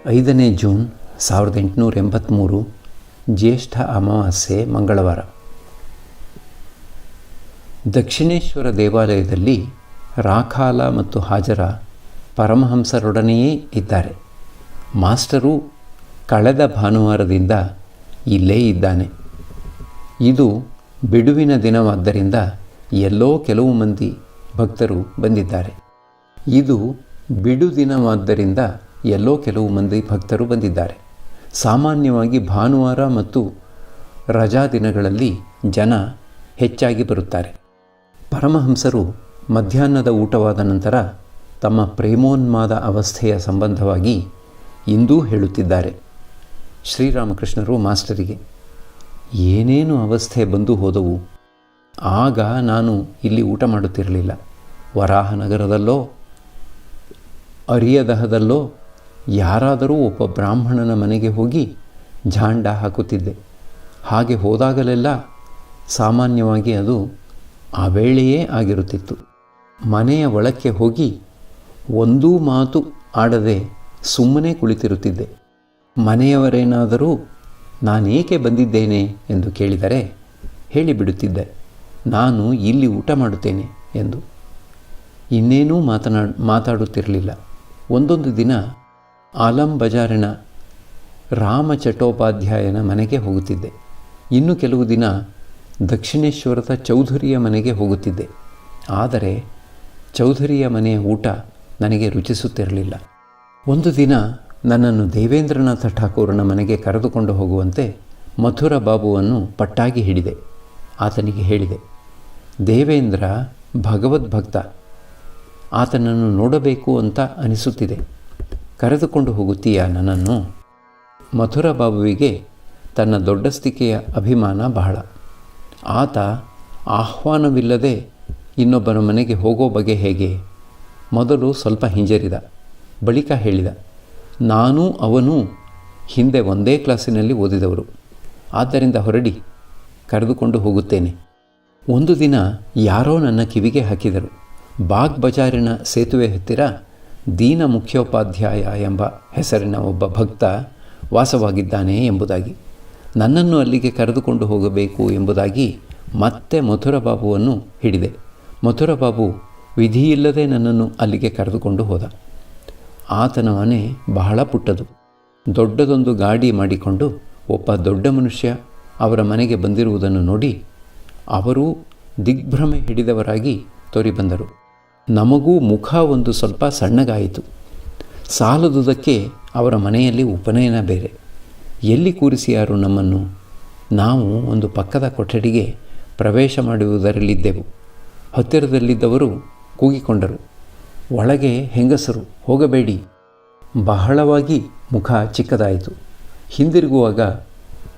5ನೇ ಜೂನ್ 1883 ಜ್ಯೇಷ್ಠ ಅಮಾವಾಸ್ಯೆ ಮಂಗಳವಾರ. ದಕ್ಷಿಣೇಶ್ವರ ದೇವಾಲಯದಲ್ಲಿ ರಾಖಾಲ ಮತ್ತು ಹಾಜರ ಪರಮಹಂಸರೊಡನೆಯೇ ಇದ್ದಾರೆ. ಮಾಸ್ಟರು ಕಳೆದ ಭಾನುವಾರದಿಂದ ಇಲ್ಲೇ ಇದ್ದಾನೆ. ಇದು ಬಿಡುವಿನ ದಿನವಾದ್ದರಿಂದ ಎಲ್ಲೋ ಕೆಲವು ಮಂದಿ ಭಕ್ತರು ಬಂದಿದ್ದಾರೆ. ಸಾಮಾನ್ಯವಾಗಿ ಭಾನುವಾರ ಮತ್ತು ರಜಾ ದಿನಗಳಲ್ಲಿ ಜನ ಹೆಚ್ಚಾಗಿ ಬರುತ್ತಾರೆ. ಪರಮಹಂಸರು ಮಧ್ಯಾಹ್ನದ ಊಟವಾದ ನಂತರ ತಮ್ಮ ಪ್ರೇಮೋನ್ಮಾದ ಅವಸ್ಥೆಯ ಸಂಬಂಧವಾಗಿ ಇಂದೂ ಹೇಳುತ್ತಿದ್ದಾರೆ. ಶ್ರೀರಾಮಕೃಷ್ಣರು ಮಾಸ್ಟರಿಗೆ, ಏನೇನು ಅವಸ್ಥೆ ಬಂದು ಹೋದವು. ಆಗ ನಾನು ಇಲ್ಲಿ ಊಟ ಮಾಡುತ್ತಿರಲಿಲ್ಲ. ವರಾಹನಗರದಲ್ಲೋ ಅರಿಯದಹದಲ್ಲೋ ಯಾರಾದರೂ ಒಬ್ಬ ಬ್ರಾಹ್ಮಣನ ಮನೆಗೆ ಹೋಗಿ ಝಾಂಡ ಹಾಕುತ್ತಿದ್ದೆ. ಹಾಗೆ ಹೋದಾಗಲೆಲ್ಲ ಸಾಮಾನ್ಯವಾಗಿ ಅದು ಆ ವೇಳೆಯೇ ಆಗಿರುತ್ತಿತ್ತು. ಮನೆಯ ಒಳಕ್ಕೆ ಹೋಗಿ ಒಂದೂ ಮಾತು ಆಡದೆ ಸುಮ್ಮನೆ ಕುಳಿತಿರುತ್ತಿದ್ದೆ. ಮನೆಯವರೇನಾದರೂ ನಾನೇಕೆ ಬಂದಿದ್ದೇನೆ ಎಂದು ಕೇಳಿದರೆ ಹೇಳಿಬಿಡುತ್ತಿದ್ದೆ, ನಾನು ಇಲ್ಲಿ ಊಟ ಮಾಡುತ್ತೇನೆ ಎಂದು. ಇನ್ನೇನೂ ಮಾತಾಡುತ್ತಿರಲಿಲ್ಲ. ಒಂದೊಂದು ದಿನ ಆಲಂ ಬಜಾರಿನ ರಾಮ ಚಟ್ಟೋಪಾಧ್ಯಾಯನ ಮನೆಗೆ ಹೋಗುತ್ತಿದ್ದೆ. ಇನ್ನು ಕೆಲವು ದಿನ ದಕ್ಷಿಣೇಶ್ವರದ ಚೌಧರಿಯ ಮನೆಗೆ ಹೋಗುತ್ತಿದ್ದೆ. ಆದರೆ ಚೌಧರಿಯ ಮನೆಯ ಊಟ ನನಗೆ ರುಚಿಸುತ್ತಿರಲಿಲ್ಲ. ಒಂದು ದಿನ ನನ್ನನ್ನು ದೇವೇಂದ್ರನಾಥ ಠಾಕೂರನ ಮನೆಗೆ ಕರೆದುಕೊಂಡು ಹೋಗುವಂತೆ ಮಥುರ ಬಾಬುವನ್ನು ಪಟ್ಟಾಗಿ ಹಿಡಿದೆ. ಆತನಿಗೆ ಹೇಳಿದೆ, ದೇವೇಂದ್ರ ಭಗವದ್ಭಕ್ತ, ಆತನನ್ನು ನೋಡಬೇಕು ಅಂತ ಅನಿಸುತ್ತಿದೆ, ಕರೆದುಕೊಂಡು ಹೋಗುತ್ತೀಯಾ ನನ್ನನ್ನು? ಮಥುರ ಬಾಬುವಿಗೆ ತನ್ನ ದೊಡ್ಡಸ್ತಿಕೆಯ ಅಭಿಮಾನ ಬಹಳ. ಆತ ಆಹ್ವಾನವಿಲ್ಲದೆ ಇನ್ನೊಬ್ಬನ ಮನೆಗೆ ಹೋಗೋ ಬಗೆ ಹೇಗೆ? ಮೊದಲು ಸ್ವಲ್ಪ ಹಿಂಜರಿದ. ಬಳಿಕ ಹೇಳಿದ, ನಾನೂ ಅವನೂ ಹಿಂದೆ ಒಂದೇ ಕ್ಲಾಸಿನಲ್ಲಿ ಓದಿದವರು. ಆದ್ದರಿಂದ ಹೊರಡಿ, ಕರೆದುಕೊಂಡು ಹೋಗುತ್ತೇನೆ. ಒಂದು ದಿನ ಯಾರೋ ನನ್ನ ಕಿವಿಗೆ ಹಾಕಿದರು, ಬಾಗ್ ಬಜಾರಿನ ಸೇತುವೆ ಹತ್ತಿರ ದೀನ ಮುಖ್ಯೋಪಾಧ್ಯಾಯ ಎಂಬ ಹೆಸರಿನ ಒಬ್ಬ ಭಕ್ತ ವಾಸವಾಗಿದ್ದಾನೆ ಎಂಬುದಾಗಿ. ನನ್ನನ್ನು ಅಲ್ಲಿಗೆ ಕರೆದುಕೊಂಡು ಹೋಗಬೇಕು ಎಂಬುದಾಗಿ ಮತ್ತೆ ಮಥುರಬಾಬುವನ್ನು ಹಿಡಿದೆ. ಮಥುರಬಾಬು ವಿಧಿಯಿಲ್ಲದೆ ನನ್ನನ್ನು ಅಲ್ಲಿಗೆ ಕರೆದುಕೊಂಡು ಹೋದ. ಆತನ ಮನೆ ಬಹಳ ಪುಟ್ಟದು. ದೊಡ್ಡದೊಂದು ಗಾಡಿ ಮಾಡಿಕೊಂಡು ಒಬ್ಬ ದೊಡ್ಡ ಮನುಷ್ಯ ಅವರ ಮನೆಗೆ ಬಂದಿರುವುದನ್ನು ನೋಡಿ ಅವರೂ ದಿಗ್ಭ್ರಮೆ ಹಿಡಿದವರಾಗಿ ತೋರಿಬಂದರು. ನಮಗೂ ಮುಖ ಒಂದು ಸ್ವಲ್ಪ ಸಣ್ಣಗಾಯಿತು. ಸಾಲದುದಕ್ಕೆ ಅವರ ಮನೆಯಲ್ಲಿ ಉಪನಯನ ಬೇರೆ. ಎಲ್ಲಿ ಕೂರಿಸಿಯಾರು ನಮ್ಮನ್ನು? ನಾವು ಒಂದು ಪಕ್ಕದ ಕೊಠಡಿಗೆ ಪ್ರವೇಶ ಮಾಡುವುದರಲ್ಲಿದ್ದೆವು. ಹತ್ತಿರದಲ್ಲಿದ್ದವರು ಕೂಗಿಕೊಂಡರು, ಒಳಗೆ ಹೆಂಗಸರು, ಹೋಗಬೇಡಿ. ಬಹಳವಾಗಿ ಮುಖ ಚಿಕ್ಕದಾಯಿತು. ಹಿಂದಿರುಗುವಾಗ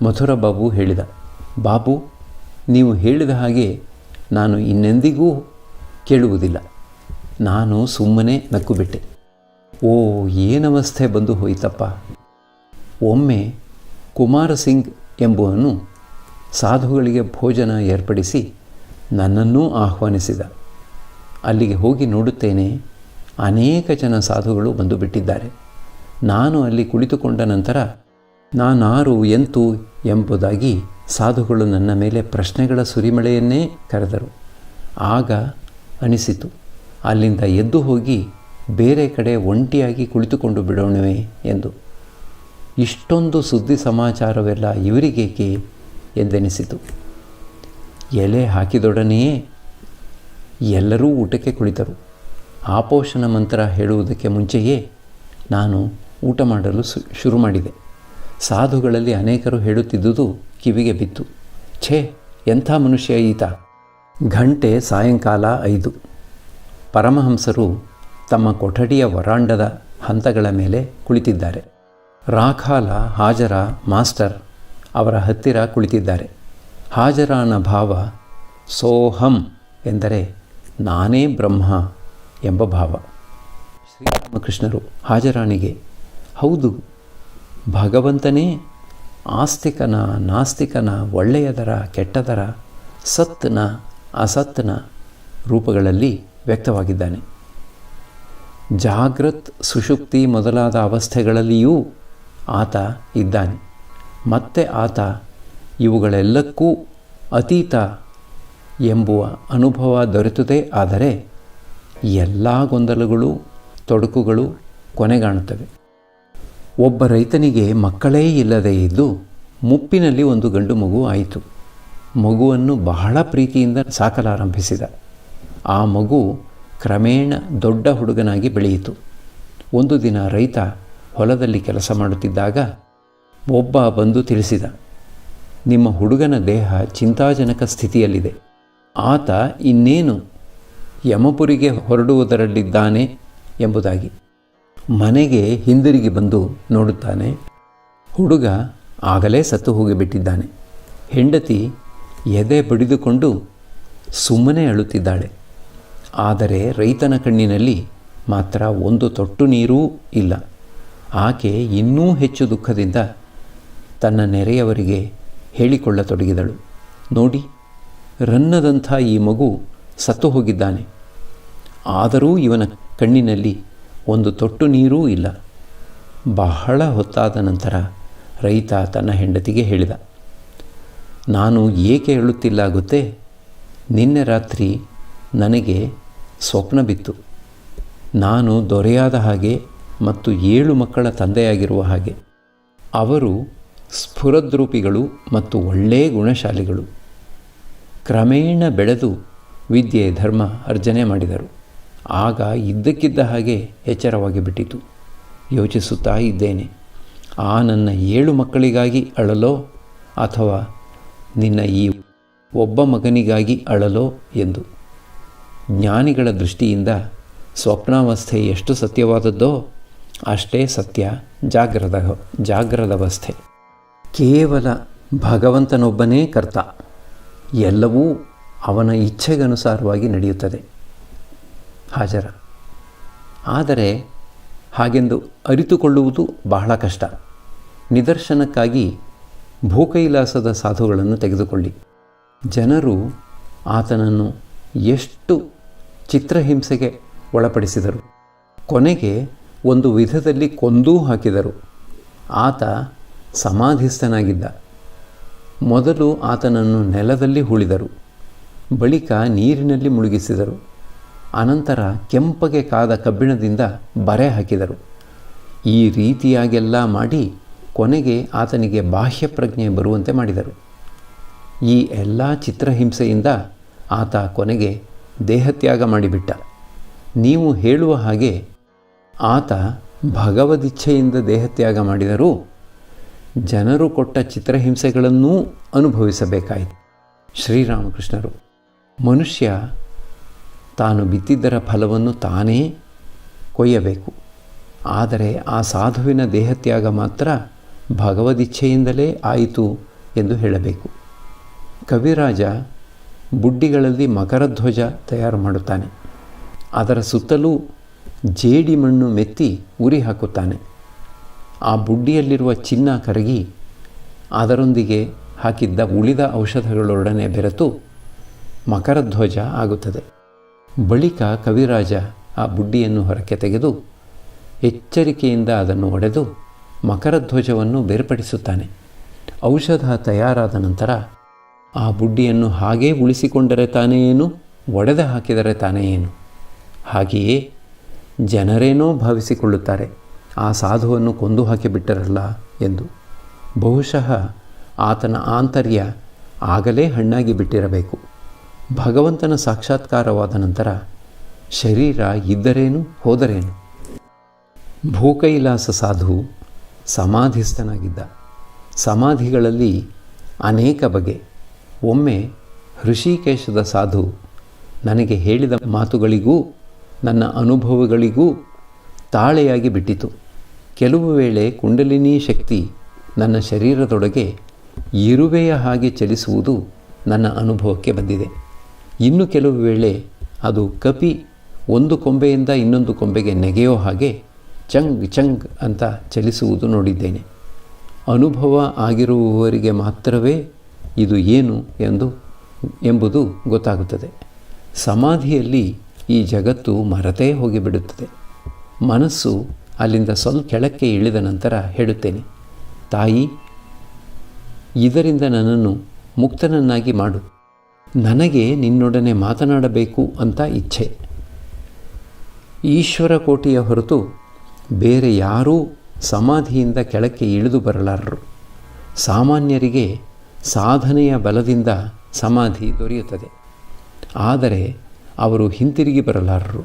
ಮಥುರಬಾಬು ಹೇಳಿದ, ಬಾಬು, ನೀವು ಹೇಳಿದ ಹಾಗೆ ನಾನು ಇನ್ನೆಂದಿಗೂ ಕೇಳುವುದಿಲ್ಲ. ನಾನು ಸುಮ್ಮನೆ ನಕ್ಕುಬಿಟ್ಟೆ. ಓ, ಏನವಸ್ಥೆ ಬಂದು ಹೋಯಿತಪ್ಪ. ಒಮ್ಮೆ ಕುಮಾರ ಸಿಂಗ್ ಎಂಬುವನು ಸಾಧುಗಳಿಗೆ ಭೋಜನ ಏರ್ಪಡಿಸಿ ನನ್ನನ್ನೂ ಆಹ್ವಾನಿಸಿದ. ಅಲ್ಲಿಗೆ ಹೋಗಿ ನೋಡುತ್ತೇನೆ, ಅನೇಕ ಜನ ಸಾಧುಗಳು ಬಂದು ಬಿಟ್ಟಿದ್ದಾರೆ. ನಾನು ಅಲ್ಲಿ ಕುಳಿತುಕೊಂಡ ನಂತರ ನಾನಾರು ಎಂತು ಎಂಬುದಾಗಿ ಸಾಧುಗಳು ನನ್ನ ಮೇಲೆ ಪ್ರಶ್ನೆಗಳ ಸುರಿಮಳೆಯನ್ನೇ ಕರೆದರು. ಆಗ ಅನಿಸಿತು, ಅಲ್ಲಿಂದ ಎದ್ದು ಹೋಗಿ ಬೇರೆ ಕಡೆ ಒಂಟಿಯಾಗಿ ಕುಳಿತುಕೊಂಡು ಬಿಡೋಣವೇ ಎಂದು. ಇಷ್ಟೊಂದು ಸುದ್ದಿ ಸಮಾಚಾರವೆಲ್ಲ ಇವರಿಗೇಕೆ ಎಂದೆನಿಸಿತು. ಎಲೆ ಹಾಕಿದೊಡನೆಯೇ ಎಲ್ಲರೂ ಊಟಕ್ಕೆ ಕುಳಿತರು. ಆಪೋಷಣ ಮಂತ್ರ ಹೇಳುವುದಕ್ಕೆ ಮುಂಚೆಯೇ ನಾನು ಊಟ ಮಾಡಲು ಶುರು ಮಾಡಿದೆ. ಸಾಧುಗಳಲ್ಲಿ ಅನೇಕರು ಹೇಳುತ್ತಿದ್ದುದು ಕಿವಿಗೆ ಬಿತ್ತು, ಛೇ, ಎಂಥ ಮನುಷ್ಯ ಈತ. ಗಂಟೆ ಸಾಯಂಕಾಲ 5. ಪರಮಹಂಸರು ತಮ್ಮ ಕೊಠಡಿಯ ವರಾಂಡದ ಹಂತಗಳ ಮೇಲೆ ಕುಳಿತಿದ್ದಾರೆ. ರಾಖಾಲ, ಹಾಜರ, ಮಾಸ್ಟರ್ ಅವರ ಹತ್ತಿರ ಕುಳಿತಿದ್ದಾರೆ. ಹಾಜರಾನ ಭಾವ ಸೋಹಂ ಎಂದರೆ ನಾನೇ ಬ್ರಹ್ಮ ಎಂಬ ಭಾವ. ಶ್ರೀರಾಮಕೃಷ್ಣರು ಹಾಜರಾಣಿಗೆ, ಹೌದು, ಭಗವಂತನೇ ಆಸ್ತಿಕನ ನಾಸ್ತಿಕನ, ಒಳ್ಳೆಯದರ ಕೆಟ್ಟದರ, ಸತ್ನ ಅಸತ್ನ ರೂಪಗಳಲ್ಲಿ ವ್ಯಕ್ತವಾಗಿದ್ದಾನೆ. ಜಾಗೃತ್ ಸುಷುಪ್ತಿ ಮೊದಲಾದ ಅವಸ್ಥೆಗಳಲ್ಲಿಯೂ ಆತ ಇದ್ದಾನೆ. ಮತ್ತೆ ಆತ ಇವುಗಳೆಲ್ಲಕ್ಕೂ ಅತೀತ ಎಂಬುವ ಅನುಭವ ದೊರೆತುದೇ ಆದರೆ ಎಲ್ಲ ಗೊಂದಲಗಳು, ತೊಡಕುಗಳು ಕೊನೆಗಾಣುತ್ತವೆ. ಒಬ್ಬ ರೈತನಿಗೆ ಮಕ್ಕಳೇ ಇಲ್ಲದೇ ಇದ್ದು ಮುಪ್ಪಿನಲ್ಲಿ ಒಂದು ಗಂಡು ಮಗು ಆಯಿತು. ಮಗುವನ್ನು ಬಹಳ ಪ್ರೀತಿಯಿಂದ ಸಾಕಲಾರಂಭಿಸಿದ. ಆ ಮಗು ಕ್ರಮೇಣ ದೊಡ್ಡ ಹುಡುಗನಾಗಿ ಬೆಳೆಯಿತು. ಒಂದು ದಿನ ರೈತ ಹೊಲದಲ್ಲಿ ಕೆಲಸ ಮಾಡುತ್ತಿದ್ದಾಗ ಒಬ್ಬ ಬಂದು ತಿಳಿಸಿದ, ನಿಮ್ಮ ಹುಡುಗನ ದೇಹ ಚಿಂತಾಜನಕ ಸ್ಥಿತಿಯಲ್ಲಿದೆ. ಆತ ಇನ್ನೇನು ಯಮಪುರಿಗೆ ಹೊರಡುವುದರಲ್ಲಿದ್ದಾನೆ ಎಂಬುದಾಗಿ. ಮನೆಗೆ ಹಿಂದಿರುಗಿ ಬಂದು ನೋಡುತ್ತಾನೆ, ಹುಡುಗ ಆಗಲೇ ಸತ್ತು ಹೋಗಿಬಿಟ್ಟಿದ್ದಾನೆ. ಹೆಂಡತಿ ಎದೆ ಬಡಿದುಕೊಂಡು ಸುಮ್ಮನೆ ಅಳುತ್ತಿದ್ದಾಳೆ. ಆದರೆ ರೈತನ ಕಣ್ಣಿನಲ್ಲಿ ಮಾತ್ರ ಒಂದು ತೊಟ್ಟು ನೀರೂ ಇಲ್ಲ. ಆಕೆ ಇನ್ನೂ ಹೆಚ್ಚು ದುಃಖದಿಂದ ತನ್ನ ನೆರೆಯವರಿಗೆ ಹೇಳಿಕೊಳ್ಳತೊಡಗಿದಳು, ನೋಡಿ, ರನ್ನದಂಥ ಈ ಮಗು ಸತ್ತು ಹೋಗಿದ್ದಾನೆ. ಆದರೂ ಇವನ ಕಣ್ಣಿನಲ್ಲಿ ಒಂದು ತೊಟ್ಟು ನೀರೂ ಇಲ್ಲ. ಬಹಳ ಹೊತ್ತಾದ ನಂತರ ರೈತ ತನ್ನ ಹೆಂಡತಿಗೆ ಹೇಳಿದ, ನಾನು ಏಕೆ ಹೇಳುತ್ತಿಲ್ಲ ಗೊತ್ತೇ? ನಿನ್ನೆ ರಾತ್ರಿ ನನಗೆ ಸ್ವಪ್ನ ಬಿತ್ತು. ನಾನು ದೊರೆಯಾದ ಹಾಗೆ ಮತ್ತು 7 ಮಕ್ಕಳ ತಂದೆಯಾಗಿರುವ ಹಾಗೆ. ಅವರು ಸ್ಫುರದ್ರೂಪಿಗಳು ಮತ್ತು ಒಳ್ಳೆಯ ಗುಣಶಾಲಿಗಳು. ಕ್ರಮೇಣ ಬೆಳೆದು ವಿದ್ಯೆ ಧರ್ಮ ಅರ್ಜನೆ ಮಾಡಿದರು. ಆಗ ಇದ್ದಕ್ಕಿದ್ದ ಹಾಗೆ ಎಚ್ಚರವಾಗಿ ಬಿಟ್ಟಿತು. ಯೋಚಿಸುತ್ತಾ ಇದ್ದೇನೆ, ಆ ನನ್ನ 7 ಮಕ್ಕಳಿಗಾಗಿ ಅಳಲೋ ಅಥವಾ ನಿನ್ನ ಈ ಒಬ್ಬ ಮಗನಿಗಾಗಿ ಅಳಲೋ ಎಂದು. ಜ್ಞಾನಿಗಳ ದೃಷ್ಟಿಯಿಂದ ಸ್ವಪ್ನಾವಸ್ಥೆ ಎಷ್ಟು ಸತ್ಯವಾದದ್ದೋ ಅಷ್ಟೇ ಸತ್ಯ ಜಾಗ್ರದವಸ್ಥೆ. ಕೇವಲ ಭಗವಂತನೊಬ್ಬನೇ ಕರ್ತ. ಎಲ್ಲವೂ ಅವನ ಇಚ್ಛೆಗನುಸಾರವಾಗಿ ನಡೆಯುತ್ತದೆ. ಹಾಜರ. ಆದರೆ ಹಾಗೆಂದು ಅರಿತುಕೊಳ್ಳುವುದು ಬಹಳ ಕಷ್ಟ. ನಿದರ್ಶನಕ್ಕಾಗಿ ಭೂಕೈಲಾಸದ ಸಾಧುಗಳನ್ನು ತೆಗೆದುಕೊಳ್ಳಿ. ಜನರು ಆತನನ್ನು ಎಷ್ಟು ಚಿತ್ರಹಿಂಸೆಗೆ ಒಳಪಡಿಸಿದರು. ಕೊನೆಗೆ ಒಂದು ವಿಧದಲ್ಲಿ ಕೊಂದೂ ಹಾಕಿದರು. ಆತ ಸಮಾಧಿಸ್ಥನಾಗಿದ್ದ. ಮೊದಲು ಆತನನ್ನು ನೆಲದಲ್ಲಿ ಹೂಳಿದರು, ಬಳಿಕ ನೀರಿನಲ್ಲಿ ಮುಳುಗಿಸಿದರು. ಅನಂತರ ಕೆಂಪಗೆ ಕಾದ ಕಬ್ಬಿಣದಿಂದ ಬರೆ ಹಾಕಿದರು. ಈ ರೀತಿಯಾಗೆಲ್ಲ ಮಾಡಿ ಕೊನೆಗೆ ಆತನಿಗೆ ಬಾಹ್ಯ ಪ್ರಜ್ಞೆ ಬರುವಂತೆ ಮಾಡಿದರು. ಈ ಎಲ್ಲ ಚಿತ್ರಹಿಂಸೆಯಿಂದ ಆತ ಕೊನೆಗೆ ದೇಹತ್ಯಾಗ ಮಾಡಿಬಿಟ್ಟ. ನೀವು ಹೇಳುವ ಹಾಗೆ ಆತ ಭಗವದಿಚ್ಛೆಯಿಂದ ದೇಹತ್ಯಾಗ ಮಾಡಿದರೂ ಜನರು ಕೊಟ್ಟ ಚಿತ್ರಹಿಂಸೆಗಳನ್ನೂ ಅನುಭವಿಸಬೇಕಾಯಿತು. ಶ್ರೀರಾಮಕೃಷ್ಣರು. ಮನುಷ್ಯ ತಾನು ಬಿತ್ತಿದ್ದರ ಫಲವನ್ನು ತಾನೇ ಕೊಯ್ಯಬೇಕು. ಆದರೆ ಆ ಸಾಧುವಿನ ದೇಹತ್ಯಾಗ ಮಾತ್ರ ಭಗವದಿಚ್ಛೆಯಿಂದಲೇ ಆಯಿತು ಎಂದು ಹೇಳಬೇಕು. ಕವಿರಾಜ ಬುಡ್ಡಿಗಳಲ್ಲಿ ಮಕರಧ್ವಜ ತಯಾರು ಮಾಡುತ್ತಾನೆ. ಅದರ ಸುತ್ತಲೂ ಜೇಡಿ ಮಣ್ಣು ಮೆತ್ತಿ ಉರಿ ಹಾಕುತ್ತಾನೆ. ಆ ಬುಡ್ಡಿಯಲ್ಲಿರುವ ಚಿನ್ನ ಕರಗಿ ಅದರೊಂದಿಗೆ ಹಾಕಿದ್ದ ಉಳಿದ ಔಷಧಗಳೊಡನೆ ಬೆರೆತು ಮಕರಧ್ವಜ ಆಗುತ್ತದೆ. ಬಳಿಕ ಕವಿರಾಜ ಆ ಬುಡ್ಡಿಯನ್ನು ಹೊರಕ್ಕೆ ತೆಗೆದು ಎಚ್ಚರಿಕೆಯಿಂದ ಅದನ್ನು ಒಡೆದು ಮಕರಧ್ವಜವನ್ನು ಬೇರ್ಪಡಿಸುತ್ತಾನೆ. ಔಷಧ ತಯಾರಾದ ನಂತರ ಆ ಬುಡ್ಡಿಯನ್ನು ಹಾಗೇ ಉಳಿಸಿಕೊಂಡರೆ ತಾನೇ ಏನು, ಒಡೆದು ಹಾಕಿದರೆ ತಾನೇ ಏನು? ಹಾಗೆಯೇ ಜನರೇನೋ ಭಾವಿಸಿಕೊಳ್ಳುತ್ತಾರೆ, ಆ ಸಾಧುವನ್ನು ಕೊಂದು ಹಾಕಿಬಿಟ್ಟರಲ್ಲ ಎಂದು. ಬಹುಶಃ ಆತನ ಆಂತರ್ಯ ಆಗಲೇ ಹಣ್ಣಾಗಿ ಬಿಟ್ಟಿರಬೇಕು. ಭಗವಂತನ ಸಾಕ್ಷಾತ್ಕಾರವಾದ ನಂತರ ಶರೀರ ಇದ್ದರೇನು ಹೋದರೇನು. ಭೂಕೈಲಾಸ ಸಾಧು ಸಮಾಧಿಸ್ಥನಾಗಿದ್ದ. ಸಮಾಧಿಗಳಲ್ಲಿ ಅನೇಕ ಬಗೆ. ಒಮ್ಮೆ ಹೃಷಿಕೇಶದ ಸಾಧು ನನಗೆ ಹೇಳಿದ ಮಾತುಗಳಿಗೂ ನನ್ನ ಅನುಭವಗಳಿಗೂ ತಾಳೆಯಾಗಿ ಬಿಟ್ಟಿತು. ಕೆಲವು ವೇಳೆ ಕುಂಡಲಿನಿ ಶಕ್ತಿ ನನ್ನ ಶರೀರದೊಳಗೆ ಇರುವೆಯ ಹಾಗೆ ಚಲಿಸುವುದು ನನ್ನ ಅನುಭವಕ್ಕೆ ಬಂದಿದೆ. ಇನ್ನು ಕೆಲವು ವೇಳೆ ಅದು ಕಪಿ ಒಂದು ಕೊಂಬೆಯಿಂದ ಇನ್ನೊಂದು ಕೊಂಬೆಗೆ ನೆಗೆಯೋ ಹಾಗೆ ಚಂಗ್ ಚಂಗ್ ಅಂತ ಚಲಿಸುವುದು ನೋಡಿದ್ದೇನೆ. ಅನುಭವ ಆಗಿರುವವರಿಗೆ ಮಾತ್ರವೇ ಇದು ಏನು ಎಂಬುದು ಗೊತ್ತಾಗುತ್ತದೆ. ಸಮಾಧಿಯಲ್ಲಿ ಈ ಜಗತ್ತು ಮರೆತೇ ಹೋಗಿಬಿಡುತ್ತದೆ. ಮನಸ್ಸು ಅಲ್ಲಿಂದ ಸ್ವಲ್ಪ ಕೆಳಕ್ಕೆ ಇಳಿದ ನಂತರ ಹೇಳುತ್ತೇನೆ, ತಾಯಿ, ಇದರಿಂದ ನನ್ನನ್ನು ಮುಕ್ತನನ್ನಾಗಿ ಮಾಡು. ನನಗೆ ನಿನ್ನೊಡನೆ ಮಾತನಾಡಬೇಕು ಅಂತ ಇಚ್ಛೆ. ಈಶ್ವರ ಕೋಟಿಯ ಹೊರತು ಬೇರೆ ಯಾರೂ ಸಮಾಧಿಯಿಂದ ಕೆಳಕ್ಕೆ ಇಳಿದು ಬರಲಾರರು. ಸಾಮಾನ್ಯರಿಗೆ ಸಾಧನೆಯ ಬಲದಿಂದ ಸಮಾಧಿ ದೊರೆಯುತ್ತದೆ, ಆದರೆ ಅವರು ಹಿಂತಿರುಗಿ ಬರಲಾರರು.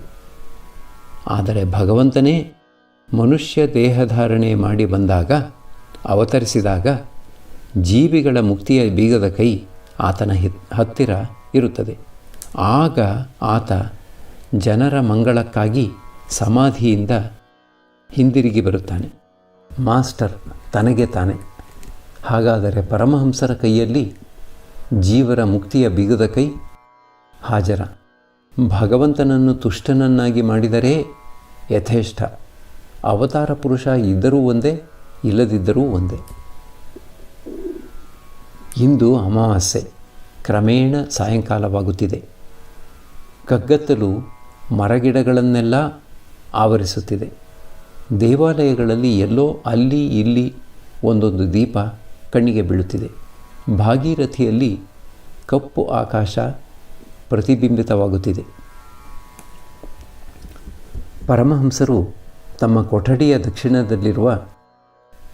ಆದರೆ ಭಗವಂತನೇ ಮನುಷ್ಯ ದೇಹಧಾರಣೆ ಮಾಡಿ ಬಂದಾಗ, ಅವತರಿಸಿದಾಗ ಜೀವಿಗಳ ಮುಕ್ತಿಯ ಬೀಗದ ಕೈ ಆತನ ಹತ್ತಿರ ಇರುತ್ತದೆ. ಆಗ ಆತ ಜನರ ಮಂಗಳಕ್ಕಾಗಿ ಸಮಾಧಿಯಿಂದ ಹಿಂದಿರುಗಿ ಬರುತ್ತಾನೆ. ಮಾಸ್ಟರ್ ತನಗೆ ತಾನೆ. ಹಾಗಾದರೆ ಪರಮಹಂಸರ ಕೈಯಲ್ಲಿ ಜೀವರ ಮುಕ್ತಿಯ ಬೀಗದ ಕೈ ಹಾಜರ. ಭಗವಂತನನ್ನು ತುಷ್ಟನನ್ನಾಗಿ ಮಾಡಿದರೆ ಯಥೇಷ್ಟ. ಅವತಾರ ಪುರುಷ ಇದ್ದರೂ ಒಂದೇ, ಇಲ್ಲದಿದ್ದರೂ ಒಂದೇ. ಇಂದು ಅಮಾವಾಸ್ಯೆ. ಕ್ರಮೇಣ ಸಾಯಂಕಾಲವಾಗುತ್ತಿದೆ. ಕಗ್ಗತ್ತಲು ಮರಗಿಡಗಳನ್ನೆಲ್ಲ ಆವರಿಸುತ್ತಿದೆ. ದೇವಾಲಯಗಳಲ್ಲಿ ಎಲ್ಲೋ ಅಲ್ಲಿ ಇಲ್ಲಿ ಒಂದೊಂದು ದೀಪ ಕಣ್ಣಿಗೆ ಬೀಳುತ್ತಿದೆ. ಭಾಗೀರಥಿಯಲ್ಲಿ ಕಪ್ಪು ಆಕಾಶ ಪ್ರತಿಬಿಂಬಿತವಾಗುತ್ತಿದೆ. ಪರಮಹಂಸರು ತಮ್ಮ ಕೊಠಡಿಯ ದಕ್ಷಿಣದಲ್ಲಿರುವ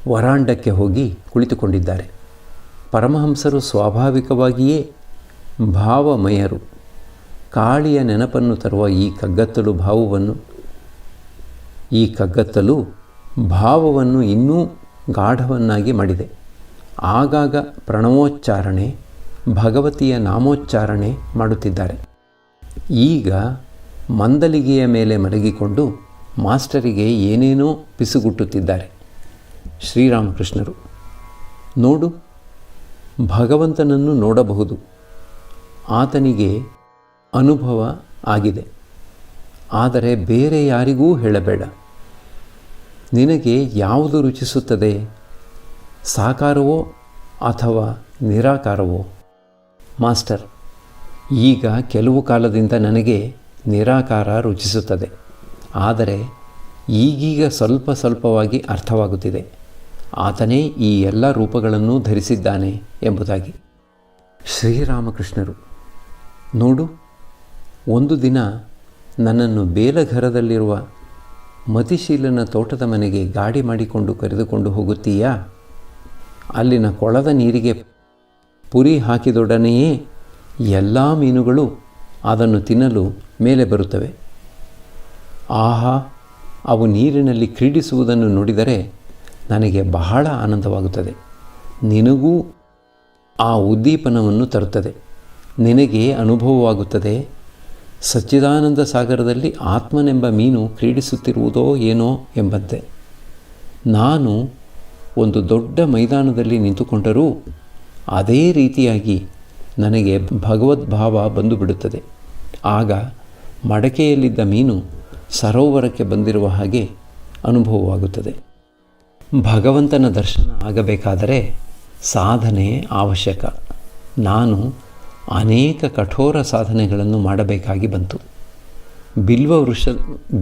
ವರಾಂಡಕ್ಕೆ ಹೋಗಿ ಕುಳಿತುಕೊಂಡಿದ್ದಾರೆ. ಪರಮಹಂಸರು ಸ್ವಾಭಾವಿಕವಾಗಿಯೇ ಭಾವಮಯರು. ಕಾಳಿಯ ನೆನಪನ್ನು ತರುವ ಈ ಕಗ್ಗತ್ತಲು ಭಾವವನ್ನು ಇನ್ನೂ ಗಾಢವನ್ನಾಗಿ ಮಾಡಿದೆ. ಆಗಾಗ ಪ್ರಣವೋಚ್ಚಾರಣೆ, ಭಗವತಿಯ ನಾಮೋಚ್ಚಾರಣೆ ಮಾಡುತ್ತಿದ್ದಾರೆ. ಈಗ ಮಂದಲಿಗೆಯ ಮೇಲೆ ಮಲಗಿಕೊಂಡು ಮಾಸ್ಟರಿಗೆ ಏನೇನೋ ಪಿಸುಗುಟ್ಟುತ್ತಿದ್ದಾರೆ. ಶ್ರೀರಾಮಕೃಷ್ಣರು, ನೋಡು, ಭಗವಂತನನ್ನು ನೋಡಬಹುದು. ಆತನಿಗೆ ಅನುಭವ ಆಗಿದೆ. ಆದರೆ ಬೇರೆ ಯಾರಿಗೂ ಹೇಳಬೇಡ. ನಿನಗೆ ಯಾವುದು ರುಚಿಸುತ್ತದೆ? ಸಾಕಾರವೋ ಅಥವಾ ನಿರಾಕಾರವೋ? ಮಾಸ್ಟರ್, ಈಗ ಕೆಲವು ಕಾಲದಿಂದ ನನಗೆ ನಿರಾಕಾರ ರುಚಿಸುತ್ತದೆ. ಆದರೆ ಈಗೀಗ ಸ್ವಲ್ಪ ಸ್ವಲ್ಪವಾಗಿ ಅರ್ಥವಾಗುತ್ತಿದೆ. ಆತನೇ ಈ ಎಲ್ಲ ರೂಪಗಳನ್ನು ಧರಿಸಿದ್ದಾನೆ ಎಂಬುದಾಗಿ. ಶ್ರೀರಾಮಕೃಷ್ಣರು, ನೋಡು, ಒಂದು ದಿನ ನನ್ನನ್ನು ಬೇಲಘರದಲ್ಲಿರುವ ಮತಿಶೀಲನ ತೋಟದ ಮನೆಗೆ ಗಾಡಿ ಮಾಡಿಕೊಂಡು ಕರೆದುಕೊಂಡು ಹೋಗುತ್ತೀಯಾ? ಅಲ್ಲಿನ ಕೊಳದ ನೀರಿಗೆ ಪುರಿ ಹಾಕಿದೊಡನೆಯೇ ಎಲ್ಲ ಮೀನುಗಳು ಅದನ್ನು ತಿನ್ನಲು ಮೇಲೆ ಬರುತ್ತವೆ. ಆಹಾ, ಅವು ನೀರಿನಲ್ಲಿ ಕ್ರೀಡಿಸುವುದನ್ನು ನೋಡಿದರೆ ನನಗೆ ಬಹಳ ಆನಂದವಾಗುತ್ತದೆ. ನಿನಗೂ ಆ ಉದ್ದೀಪನವನ್ನು ತರುತ್ತದೆ. ನಿನಗೆ ಅನುಭವವಾಗುತ್ತದೆ, ಸಚ್ಚಿದಾನಂದ ಸಾಗರದಲ್ಲಿ ಆತ್ಮನೆಂಬ ಮೀನು ಕ್ರೀಡಿಸುತ್ತಿರುವುದೋ ಏನೋ ಎಂಬಂತೆ. ನಾನು ಒಂದು ದೊಡ್ಡ ಮೈದಾನದಲ್ಲಿ ನಿಂತುಕೊಂಡರೂ ಅದೇ ರೀತಿಯಾಗಿ ನನಗೆ ಭಗವದ್ಭಾವ ಬಂದು ಬಿಡುತ್ತದೆ. ಆಗ ಮಡಕೆಯಲ್ಲಿದ್ದ ಮೀನು ಸರೋವರಕ್ಕೆ ಬಂದಿರುವ ಹಾಗೆ ಅನುಭವವಾಗುತ್ತದೆ. ಭಗವಂತನ ದರ್ಶನ ಆಗಬೇಕಾದರೆ ಸಾಧನೆ ಅವಶ್ಯಕ. ನಾನು ಅನೇಕ ಕಠೋರ ಸಾಧನೆಗಳನ್ನು ಮಾಡಬೇಕಾಗಿ ಬಂತು.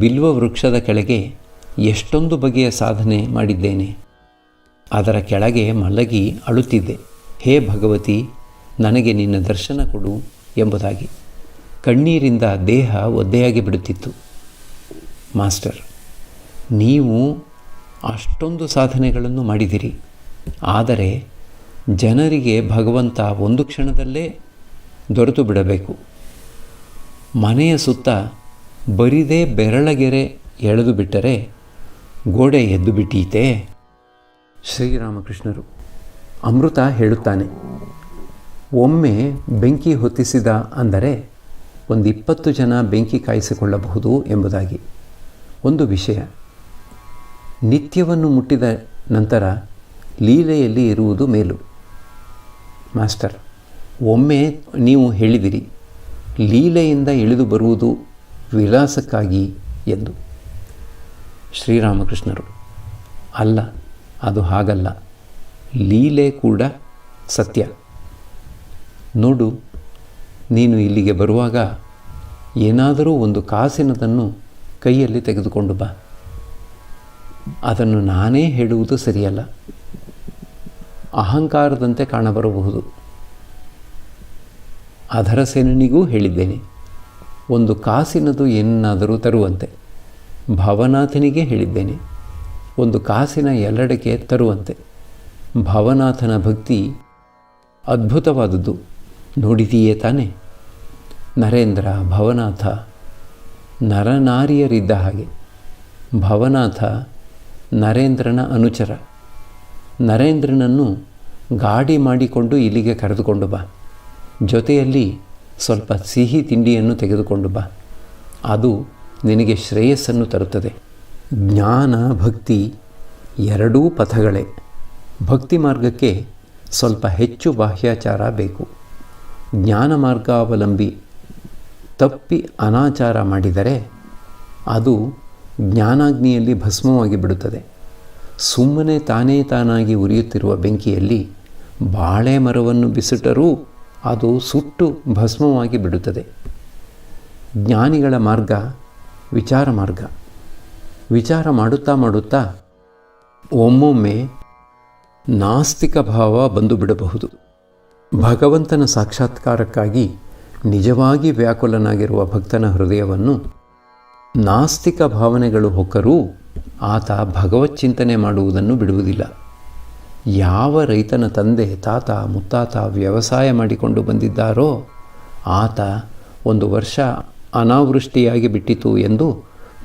ಬಿಲ್ವ ವೃಕ್ಷದ ಕೆಳಗೆ ಎಷ್ಟೊಂದು ಬಗೆಯ ಸಾಧನೆ ಮಾಡಿದ್ದೇನೆ. ಅದರ ಕೆಳಗೆ ಮಲಗಿ ಅಳುತ್ತಿದ್ದೆ, ಹೇ ಭಗವತಿ, ನನಗೆ ನಿನ್ನ ದರ್ಶನ ಕೊಡು ಎಂಬುದಾಗಿ. ಕಣ್ಣೀರಿಂದ ದೇಹ ಒದ್ದೆಯಾಗಿ ಬಿಡುತ್ತಿತ್ತು. ಮಾಸ್ಟರ್, ನೀವು ಅಷ್ಟೊಂದು ಸಾಧನೆಗಳನ್ನು ಮಾಡಿದಿರಿ. ಆದರೆ ಜನರಿಗೆ ಭಗವಂತ ಒಂದು ಕ್ಷಣದಲ್ಲೇ ದೊರೆತು ಬಿಡಬೇಕು. ಮನೆಯ ಸುತ್ತ ಬರಿದೇ ಬೆರಳಗೆರೆ ಎಳೆದು ಬಿಟ್ಟರೆ ಗೋಡೆ ಎದ್ದು ಬಿಟ್ಟೀತೆ. ಶ್ರೀರಾಮಕೃಷ್ಣರು, ಅಮೃತ ಹೇಳುತ್ತಾನೆ, ಒಮ್ಮೆ ಬೆಂಕಿ ಹೊತ್ತಿಸಿದ ಅಂದರೆ 20 ಜನ ಬೆಂಕಿ ಕಾಯಿಸಿಕೊಳ್ಳಬಹುದು ಎಂಬುದಾಗಿ. ಒಂದು ವಿಷಯ, ನಿತ್ಯವನ್ನು ಮುಟ್ಟಿದ ನಂತರ ಲೀಲೆಯಲ್ಲಿ ಇರುವುದು ಮೇಲು. ಮಾಸ್ಟರ್, ಒಮ್ಮೆ ನೀವು ಹೇಳಿದಿರಿ, ಲೀಲೆಯಿಂದ ಇಳಿದು ಬರುವುದು ವಿಲಾಸಕ್ಕಾಗಿ ಎಂದು. ಶ್ರೀರಾಮಕೃಷ್ಣರು, ಅಲ್ಲ, ಅದು ಹಾಗಲ್ಲ. ಲೀಲೆ ಕೂಡ ಸತ್ಯ. ನೋಡು, ನೀನು ಇಲ್ಲಿಗೆ ಬರುವಾಗ ಏನಾದರೂ ಒಂದು ಕಾಸಿನದನ್ನು ಕೈಯಲ್ಲಿ ತೆಗೆದುಕೊಂಡು ಬಾ. ಅದನ್ನು ನಾನೇ ಹೇಳುವುದು ಸರಿಯಲ್ಲ. ಅಹಂಕಾರದಂತೆ ಕಾಣಬರಬಹುದು. ಅಧರಸೇನನಿಗೂ ಹೇಳಿದ್ದೇನೆ, ಒಂದು ಕಾಸಿನದು ಏನಾದರೂ ತರುವಂತೆ. ಭವನಾಥನಿಗೆ ಹೇಳಿದ್ದೇನೆ, ಒಂದು ಕಾಸಿನ ಎಲ್ಲೆಡೆಗೆ ತರುವಂತೆ. ಭವನಾಥನ ಭಕ್ತಿ ಅದ್ಭುತವಾದದ್ದು, ನೋಡಿದೀಯೇ ತಾನೆ? ನರೇಂದ್ರ, ಭವನಾಥ ನರನಾರಿಯರಿದ್ದ ಹಾಗೆ. ಭವನಾಥ ನರೇಂದ್ರನ ಅನುಚರ. ನರೇಂದ್ರನನ್ನು ಗಾಡಿ ಮಾಡಿಕೊಂಡು ಇಲ್ಲಿಗೆ ಕರೆದುಕೊಂಡು ಬಾ, ಜೊತೆಯಲ್ಲಿ ಸ್ವಲ್ಪ ಸಿಹಿ ತಿಂಡಿಯನ್ನು ತೆಗೆದುಕೊಂಡು ಬಾ. ಅದು ನಿನಗೆ ಶ್ರೇಯಸ್ಸನ್ನು ತರುತ್ತದೆ. ಜ್ಞಾನ ಭಕ್ತಿ ಎರಡೂ ಪಥಗಳೇ. ಭಕ್ತಿ ಮಾರ್ಗಕ್ಕೆ ಸ್ವಲ್ಪ ಹೆಚ್ಚು ಬಾಹ್ಯಾಚಾರ ಬೇಕು. ಜ್ಞಾನ ಮಾರ್ಗಾವಲಂಬಿ ತಪ್ಪಿ ಅನಾಚಾರ ಮಾಡಿದರೆ ಅದು ಜ್ಞಾನಾಗ್ನಿಯಲ್ಲಿ ಭಸ್ಮವಾಗಿ ಬಿಡುತ್ತದೆ. ಸುಮ್ಮನೆ ತಾನಾಗಿ ಉರಿಯುತ್ತಿರುವ ಬೆಂಕಿಯಲ್ಲಿ ಬಾಳೆ ಮರವನ್ನು ಬಿಸಿಟರೂ ಅದು ಸುಟ್ಟು ಭಸ್ಮವಾಗಿ ಬಿಡುತ್ತದೆ. ಜ್ಞಾನಿಗಳ ಮಾರ್ಗ ವಿಚಾರ ಮಾರ್ಗ. ವಿಚಾರ ಮಾಡುತ್ತಾ ಒಮ್ಮೊಮ್ಮೆ ನಾಸ್ತಿಕ ಭಾವ ಬಂದು ಬಿಡಬಹುದು. ಭಗವಂತನ ಸಾಕ್ಷಾತ್ಕಾರಕ್ಕಾಗಿ ನಿಜವಾಗಿ ವ್ಯಾಕುಲನಾಗಿರುವ ಭಕ್ತನ ಹೃದಯವನ್ನು ನಾಸ್ತಿಕ ಭಾವನೆಗಳು ಹೊಕ್ಕರೂ ಆತ ಭಗವಚ್ಚಿಂತನೆ ಮಾಡುವುದನ್ನು ಬಿಡುವುದಿಲ್ಲ. ಯಾವ ರೈತನ ತಂದೆ ತಾತ ಮುತ್ತಾತ ವ್ಯವಸಾಯ ಮಾಡಿಕೊಂಡು ಬಂದಿದ್ದಾರೋ ಆತ ಒಂದು ವರ್ಷ ಅನಾವೃಷ್ಟಿಯಾಗಿ ಬಿಟ್ಟಿತು ಎಂದು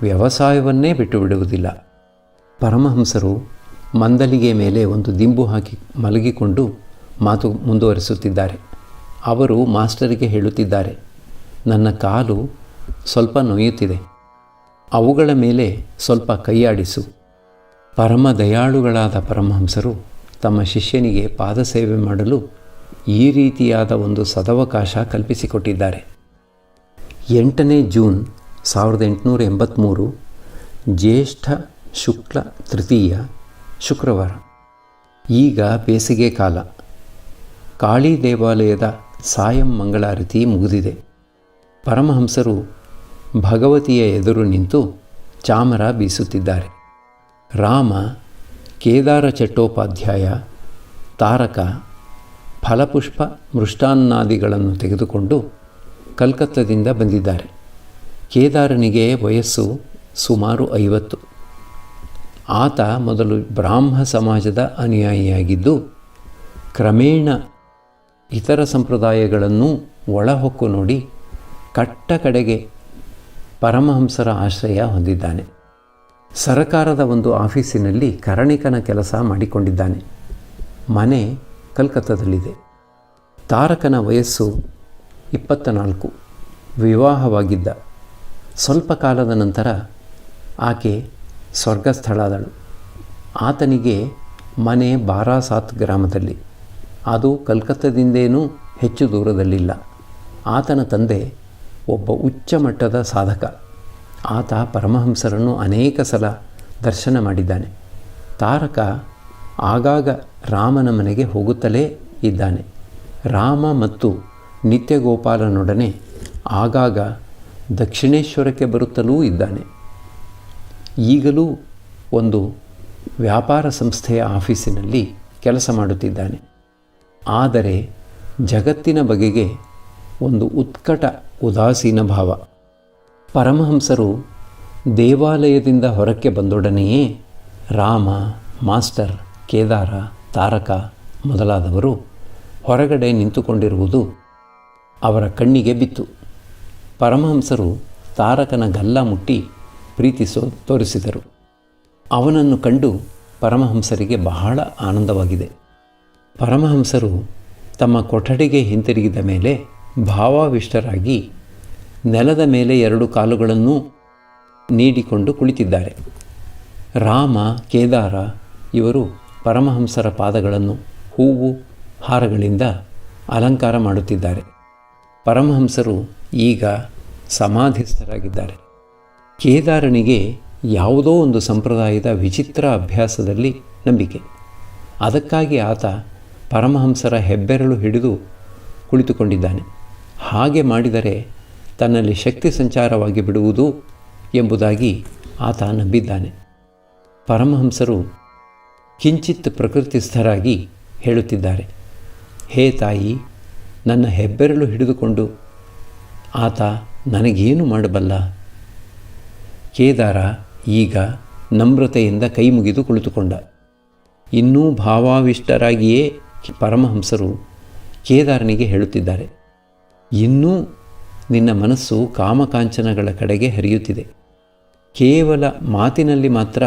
ವ್ಯವಸಾಯವನ್ನೇ ಬಿಟ್ಟು ಬಿಡುವುದಿಲ್ಲ. ಪರಮಹಂಸರು ಮಂದಲಿಗೆ ಮೇಲೆ ಒಂದು ದಿಂಬು ಹಾಕಿ ಮಲಗಿಕೊಂಡು ಮಾತು ಮುಂದುವರಿಸುತ್ತಿದ್ದಾರೆ. ಅವರು ಮಾಸ್ಟರಿಗೆ ಹೇಳುತ್ತಿದ್ದಾರೆ, ನನ್ನ ಕಾಲು ಸ್ವಲ್ಪ ನೋಯುತ್ತಿದೆ, ಅವುಗಳ ಮೇಲೆ ಸ್ವಲ್ಪ ಕೈಯಾಡಿಸು. ಪರಮ ದಯಾಳುಗಳಾದ ಪರಮಹಂಸರು ತಮ್ಮ ಶಿಷ್ಯನಿಗೆ ಪಾದಸೇವೆ ಮಾಡಲು ಈ ರೀತಿಯಾದ ಒಂದು ಸದವಕಾಶ ಕಲ್ಪಿಸಿಕೊಟ್ಟಿದ್ದಾರೆ. 8ನೇ ಜೂನ್ 1883 ಜ್ಯೇಷ್ಠ ಶುಕ್ಲ ತೃತೀಯ ಶುಕ್ರವಾರ. ಈಗ ಬೇಸಿಗೆ ಕಾಲ. ಕಾಳಿ ದೇವಾಲಯದ ಸಾಯಂ ಮಂಗಳಾರತಿ ಮುಗಿದಿದೆ. ಪರಮಹಂಸರು ಭಗವತಿಯ ಎದುರು ನಿಂತು ಚಾಮರ ಬೀಸುತ್ತಿದ್ದಾರೆ. ರಾಮ ಕೇದಾರ ಚಟ್ಟೋಪಾಧ್ಯಾಯ ತಾರಕ ಫಲಪುಷ್ಪ ಮೃಷ್ಟಾನ್ನಾದಿಗಳನ್ನು ತೆಗೆದುಕೊಂಡು ಕಲ್ಕತ್ತದಿಂದ ಬಂದಿದ್ದಾರೆ. ಕೇದಾರನಿಗೆ ವಯಸ್ಸು ಸುಮಾರು 50. ಆತ ಮೊದಲು ಬ್ರಾಹ್ಮ ಸಮಾಜದ ಅನುಯಾಯಿಯಾಗಿದ್ದು ಕ್ರಮೇಣ ಇತರ ಸಂಪ್ರದಾಯಗಳನ್ನು ಒಳಹೊಕ್ಕು ನೋಡಿ ಕಟ್ಟ ಕಡೆಗೆ ಪರಮಹಂಸರ ಆಶ್ರಯ ಹೊಂದಿದ್ದಾನೆ. ಸರಕಾರದ ಒಂದು ಆಫೀಸಿನಲ್ಲಿ ಕರಣಿಕನ ಕೆಲಸ ಮಾಡಿಕೊಂಡಿದ್ದಾನೆ. ಮನೆ ಕಲ್ಕತ್ತದಲ್ಲಿದೆ. ತಾರಕನ ವಯಸ್ಸು 24. ವಿವಾಹವಾಗಿದ್ದ. ಸ್ವಲ್ಪ ಕಾಲದ ನಂತರ ಆಕೆ ಸ್ವರ್ಗಸ್ಥಳಾದಳು. ಆತನಿಗೆ ಮನೆ ಬಾರಾಸಾತ್ ಗ್ರಾಮದಲ್ಲಿ. ಅದು ಕಲ್ಕತ್ತದಿಂದೇನೂ ಹೆಚ್ಚು ದೂರದಲ್ಲಿಲ್ಲ. ಆತನ ತಂದೆ ಒಬ್ಬ ಉಚ್ಚ ಮಟ್ಟದ ಸಾಧಕ. ಆತ ಪರಮಹಂಸರನ್ನು ಅನೇಕ ಸಲ ದರ್ಶನ ಮಾಡಿದ್ದಾನೆ. ತಾರಕ ಆಗಾಗ ರಾಮನ ಮನೆಗೆ ಹೋಗುತ್ತಲೇ ಇದ್ದಾನೆ. ರಾಮ ಮತ್ತು ನಿತ್ಯಗೋಪಾಲನೊಡನೆ ಆಗಾಗ ದಕ್ಷಿಣೇಶ್ವರಕ್ಕೆ ಬರುತ್ತಲೂ ಇದ್ದಾನೆ. ಈಗಲೂ ಒಂದು ವ್ಯಾಪಾರ ಸಂಸ್ಥೆಯ ಆಫೀಸಿನಲ್ಲಿ ಕೆಲಸ ಮಾಡುತ್ತಿದ್ದಾನೆ. ಆದರೆ ಜಗತ್ತಿನ ಬಗೆಗೆ ಒಂದು ಉತ್ಕಟ ಉದಾಸೀನ ಭಾವ. ಪರಮಹಂಸರು ದೇವಾಲಯದಿಂದ ಹೊರಕ್ಕೆ ಬಂದೊಡನೆಯೇ ರಾಮ, ಮಾಸ್ಟರ್, ಕೇದಾರ, ತಾರಕ ಮೊದಲಾದವರು ಹೊರಗಡೆ ನಿಂತುಕೊಂಡಿರುವುದು ಅವರ ಕಣ್ಣಿಗೆ ಬಿತ್ತು. ಪರಮಹಂಸರು ತಾರಕನ ಗಲ್ಲ ಮುಟ್ಟಿ ಪ್ರೀತಿ ತೋರಿಸಿದರು. ಅವನನ್ನು ಕಂಡು ಪರಮಹಂಸರಿಗೆ ಬಹಳ ಆನಂದವಾಗಿದೆ. ಪರಮಹಂಸರು ತಮ್ಮ ಕೊಠಡಿಗೆ ಹಿಂತಿರುಗಿದ ಮೇಲೆ ಭಾವಾವಿಷ್ಟರಾಗಿ ನೆಲದ ಮೇಲೆ 2 ಕಾಲುಗಳನ್ನು ನೀಡಿಕೊಂಡು ಕುಳಿತಿದ್ದಾರೆ. ರಾಮ, ಕೇದಾರ ಇವರು ಪರಮಹಂಸರ ಪಾದಗಳನ್ನು ಹೂವು ಹಾರಗಳಿಂದ ಅಲಂಕಾರ ಮಾಡುತ್ತಿದ್ದಾರೆ. ಪರಮಹಂಸರು ಈಗ ಸಮಾಧಿಸ್ಥರಾಗಿದ್ದಾರೆ. ಕೇದಾರನಿಗೆ ಯಾವುದೋ ಒಂದು ಸಂಪ್ರದಾಯದ ವಿಚಿತ್ರ ಅಭ್ಯಾಸದಲ್ಲಿ ನಂಬಿಕೆ. ಅದಕ್ಕಾಗಿ ಆತ ಪರಮಹಂಸರ ಹೆಬ್ಬೆರಳು ಹಿಡಿದು ಕುಳಿತುಕೊಂಡಿದ್ದಾನೆ. ಹಾಗೆ ಮಾಡಿದರೆ ತನ್ನಲ್ಲಿ ಶಕ್ತಿ ಸಂಚಾರವಾಗಿ ಬಿಡುವುದು ಎಂಬುದಾಗಿ ಆತ ನಂಬಿದ್ದಾನೆ. ಪರಮಹಂಸರು ಕಿಂಚಿತ್ ಪ್ರಕೃತಿಸ್ಥರಾಗಿ ಹೇಳುತ್ತಿದ್ದಾರೆ. ಹೇ ತಾಯಿ, ನನ್ನ ಹೆಬ್ಬೆರಳು ಹಿಡಿದುಕೊಂಡು ಆತ ನನಗೇನು ಮಾಡಬಲ್ಲ? ಕೇದಾರ ಈಗ ನಮ್ರತೆಯಿಂದ ಕೈ ಮುಗಿದು ಕುಳಿತುಕೊಂಡ. ಇನ್ನೂ ಭಾವಾವಿಷ್ಟರಾಗಿಯೇ ಪರಮಹಂಸರು ಕೇದಾರನಿಗೆ ಹೇಳುತ್ತಿದ್ದಾರೆ, ಇನ್ನೂ ನಿನ್ನ ಮನಸ್ಸು ಕಾಮಕಾಂಚನಗಳ ಕಡೆಗೆ ಹರಿಯುತ್ತಿದೆ. ಕೇವಲ ಮಾತಿನಲ್ಲಿ ಮಾತ್ರ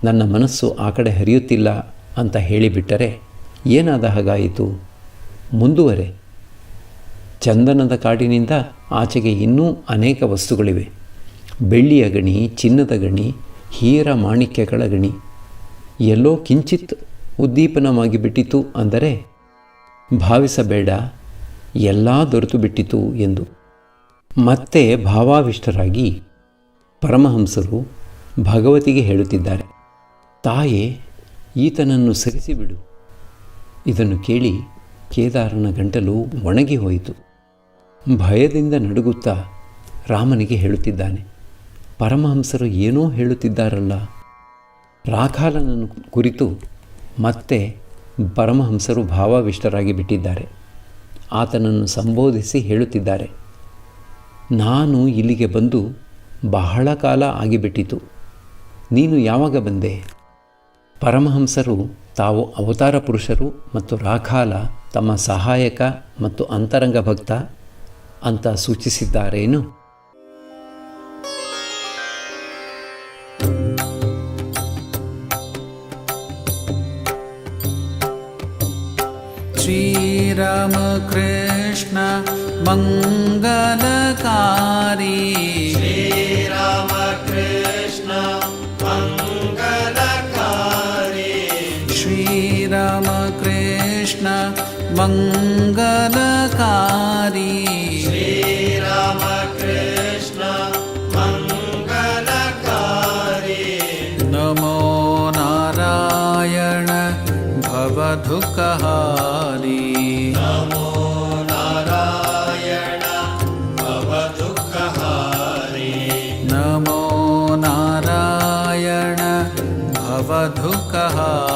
ನನ್ನ ಮನಸ್ಸು ಆ ಕಡೆ ಹರಿಯುತ್ತಿಲ್ಲ ಅಂತ ಹೇಳಿಬಿಟ್ಟರೆ ಏನಾದ ಹಾಗಾಯಿತು? ಮುಂದುವರೆ. ಚಂದನದ ಕಾಡಿನಿಂದ ಆಚೆಗೆ ಇನ್ನೂ ಅನೇಕ ವಸ್ತುಗಳಿವೆ. ಬೆಳ್ಳಿಯ ಗಣಿ, ಚಿನ್ನದ ಗಣಿ, ಹೀರ ಮಾಣಿಕ್ಯಗಳ ಗಣಿ. ಎಲ್ಲೋ ಕಿಂಚಿತ್ ಉದ್ದೀಪನವಾಗಿ ಬಿಟ್ಟಿತು ಅಂದರೆ ಭಾವಿಸಬೇಡ, ಎಲ್ಲ ದೊರೆತು ಬಿಟ್ಟಿತು ಎಂದು. ಮತ್ತೆ ಭಾವಾವಿಷ್ಟರಾಗಿ ಪರಮಹಂಸರು ಭಗವತಿಗೆ ಹೇಳುತ್ತಿದ್ದಾರೆ, ತಾಯೇ, ಈತನನ್ನು ಸರಿಸಿಬಿಡು. ಇದನ್ನು ಕೇಳಿ ಕೇದಾರನ ಗಂಟಲು ಒಣಗಿ ಹೋಯಿತು. ಭಯದಿಂದ ನಡುಗುತ್ತಾ ರಾಮನಿಗೆ ಹೇಳುತ್ತಿದ್ದಾನೆ, ಪರಮಹಂಸರು ಏನೋ ಹೇಳುತ್ತಿದ್ದಾರಲ್ಲ. ರಾಖಾಲನನ್ನು ಕುರಿತು ಮತ್ತೆ ಪರಮಹಂಸರು ಭಾವಾವಿಷ್ಟರಾಗಿ ಬಿಟ್ಟಿದ್ದಾರೆ. ಆತನನ್ನು ಸಂಬೋಧಿಸಿ ಹೇಳುತ್ತಿದ್ದಾರೆ, ನಾನು ಇಲ್ಲಿಗೆ ಬಂದು ಬಹಳ ಕಾಲ ಆಗಿಬಿಟ್ಟಿತು. ನೀನು ಯಾವಾಗ ಬಂದೆ? ಪರಮಹಂಸರು ತಾವು ಅವತಾರ ಪುರುಷರು ಮತ್ತು ರಾಖಾಲ ತಮ್ಮ ಸಹಾಯಕ ಮತ್ತು ಅಂತರಂಗ ಭಕ್ತ ಅಂತ ಸೂಚಿಸಿದ್ದಾರೇನು? ಶ್ರೀರಾಮ ಕೃಷ್ಣ ಮಂಗಲಕಾರಿ, ಶ್ರೀರಾಮ ಕೃಷ್ಣ ಮಂಗಲಕಾರಿ, ಶ್ರೀರಾಮ ಕೃಷ್ಣ ಮಂಗಲಕಾರಿ, ಶ್ರೀರಾಮ ಕೃಷ್ಣ ಮಂಗಲಕಾರಿ. ನಮೋ ನಾರಾಯಣ ಭವದುಃಖಹಾರಿ, ನಮೋ ನಾರಾಯಣ ಭವದುಃಖಹಾರಿ, ನಮೋ ನಾರಾಯಣ ಭವದುಃಖಹಾರಿ.